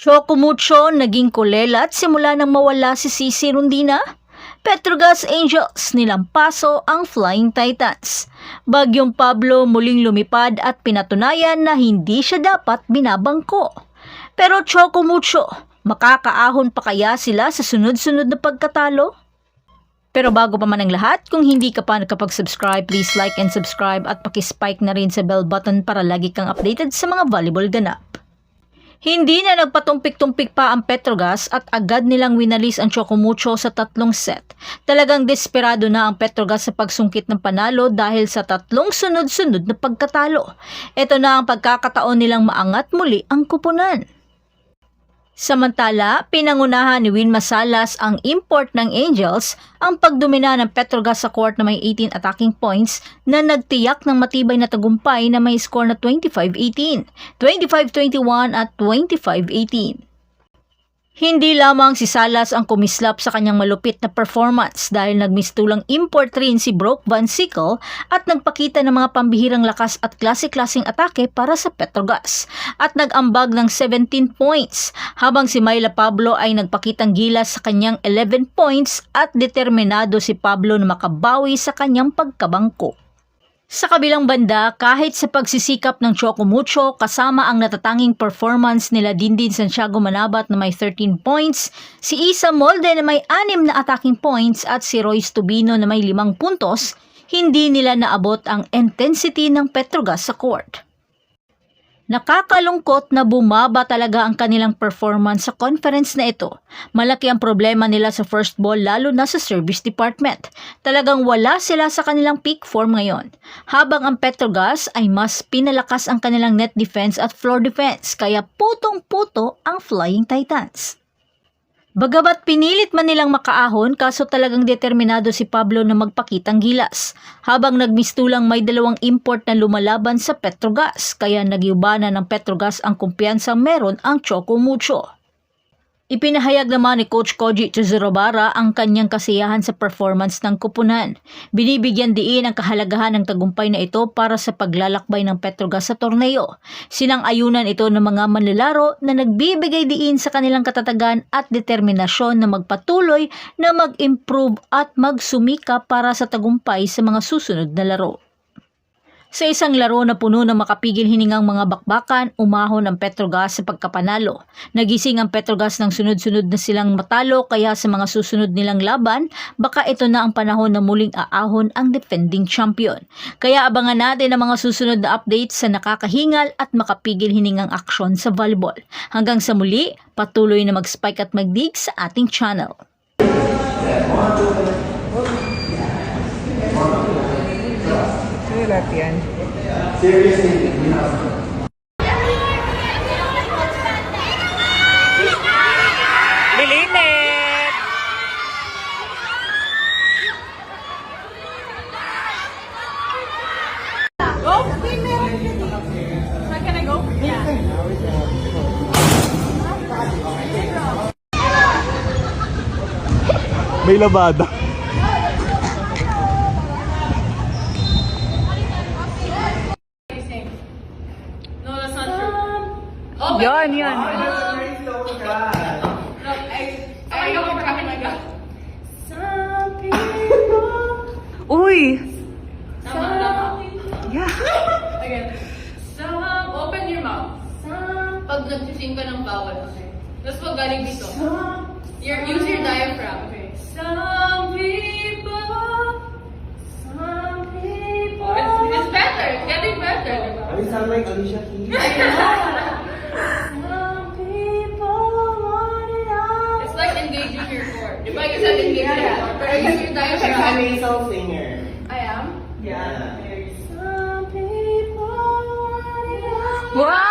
Choco naging kulelat simula nang mawala si Cici Rondina. Petrogas Angels nilampaso ang Flying Titans. Bagyong Pablo muling lumipad at pinatunayan na hindi siya dapat binabangko. Pero Choco, makakaahon pa kaya sila sa sunod-sunod na pagkatalo? Pero bago pa man ang lahat, kung hindi ka pa nakapag-subscribe, please like and subscribe at pakispike na rin sa bell button para lagi kang updated sa mga volleyball ganap. Hindi na nagpatumpik-tumpik pa ang Petrogas at agad nilang winalis ang Choco sa tatlong set. Talagang desperado na ang Petrogas sa pagsungkit ng panalo dahil sa tatlong sunod-sunod na pagkatalo. Ito na ang pagkakataon nilang maangat muli ang kupunan. Samantala, pinangunahan ni Win Masalas ang import ng Angels ang pagdomina ng Petrogas sa court na may 18 attacking points na nagtiyak ng matibay na tagumpay na may score na 25-18, 25-21 at 25-18. Hindi lamang si Salas ang kumislap sa kanyang malupit na performance dahil nagmistulang import rin si Brock Van Sickle at nagpakita ng mga pambihirang lakas at klase-klaseng atake para sa Petrogas at nag-ambag ng 17 points habang si Myla Pablo ay nagpakitang gilas sa kanyang 11 points at determinado si Pablo na makabawi sa kanyang pagkabangko. Sa kabilang banda, kahit sa pagsisikap ng Choco kasama ang natatanging performance nila Dindin Santiago Manabat na may 13 points, si Isa Molde na may 6 na attacking points at si Royce Tubino na may 5 puntos, hindi nila naabot ang intensity ng Petrogas sa court. Nakakalungkot na bumaba talaga ang kanilang performance sa conference na ito. Malaki ang problema nila sa first ball lalo na sa service department. Talagang wala sila sa kanilang peak form ngayon. Habang ang Petrogas ay mas pinalakas ang kanilang net defense at floor defense kaya putong-puto ang Flying Titans. Bagamat pinilit man nilang makaahon kaso talagang determinado si Pablo na magpakitang gilas. Habang nagmistulang may 2 import na lumalaban sa Petrogas kaya nagiubanan ng Petrogas ang kumpiyansang meron ang Choco. Ipinahayag naman ni Coach Koji Tuzurobara ang kanyang kasiyahan sa performance ng kupunan. Binibigyan diin ang kahalagahan ng tagumpay na ito para sa paglalakbay ng Petrogas sa torneo. Sinang-ayunan ito ng mga manlalaro na nagbibigay diin sa kanilang katatagan at determinasyon na magpatuloy na mag-improve at magsumika para sa tagumpay sa mga susunod na laro. Sa isang laro na puno ng makapigil hiningang mga bakbakan, umahon ang Petrogas sa pagkapanalo. Nagising ang Petrogas ng sunod-sunod na silang matalo kaya sa mga susunod nilang laban, baka ito na ang panahon na muling aahon ang defending champion. Kaya abangan natin ang mga susunod na updates sa nakakahingal at makapigil hiningang aksyon sa volleyball. Hanggang sa muli, patuloy na mag-spike at mag-dig sa ating channel. Lahat yan. Seriously, Lilinet! Go! Can I go? Yeah. may labada. No, that's not true. Oh, Yan. I don't keep cracking my gut. Some people. Uy! Tama. Yeah. Again. Open your mouth. Pag nag-sing ka ng vowel. Tapos pag galing dito. Use your diaphragm. Okay. Some people. It's better. It's getting better. I sound like Alicia Keys. It's like engaging your core. If I said engaging your core, but use your I'm a diaphragm. nasal singer. I am. Yeah. Some people want it all. Wow!